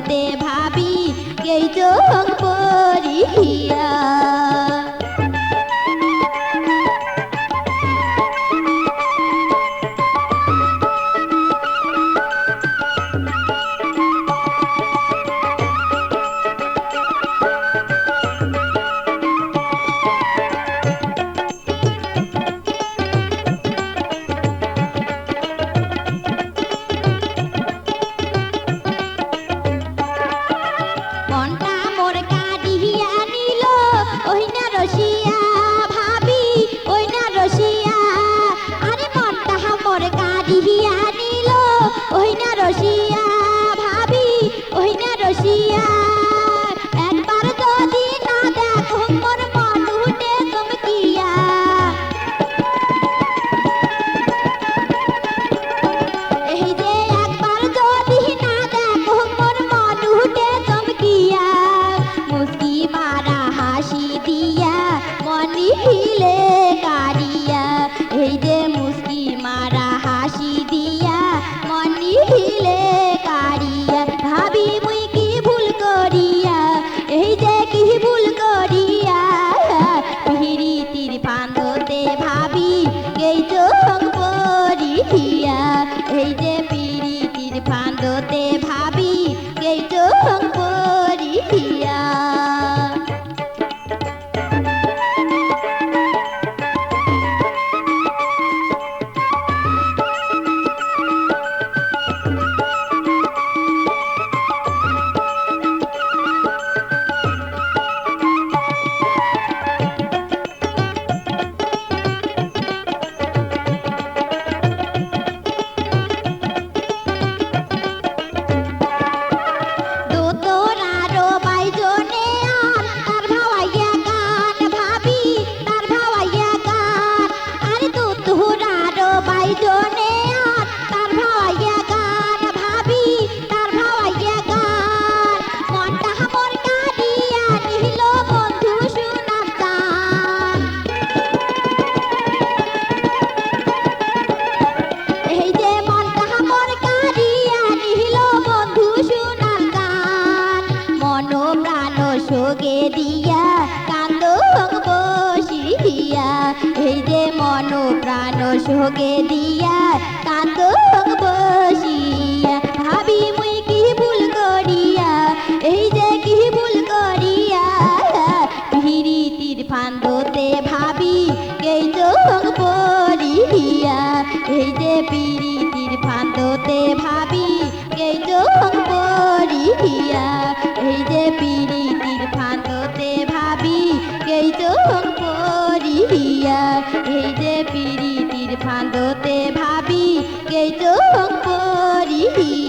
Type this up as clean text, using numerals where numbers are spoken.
ফান্দতে ভাবি এই চোখ পরিয়া হিলে কারিয়া এই যে মুস্কি মারা হাসি দিয়া মনি হিলে কারিয়া ভাবি মুই কি ভুল করিয়া এই যে কি ভুল করিয়া পিরিতির ফান্দতে ভাবি এই চোখ পরিয়া এই যে পিরিতির ফান্দতে ভাবি এই চোখ পরিয়া সোগে দিয়া কান্দ বসিয়া এই যে মন প্রাণ সোগে দিয়া কান্দ বসিয়া ভাবি মুই কি ভুল করিয়া এই যে কি ভুল করিয়া পিরিতির ফান্দতে ভাবি এই চোখ পরিয়া এই যে পিরিতির ফান্দতে ভাবি এই চোখ পরিয়া এই যে পিরিতির ফান্দতে ভাবি এই চোখ পরিয়া এই যে পিরিতির ফান্দতে ভাবি এই চোখ পরিয়া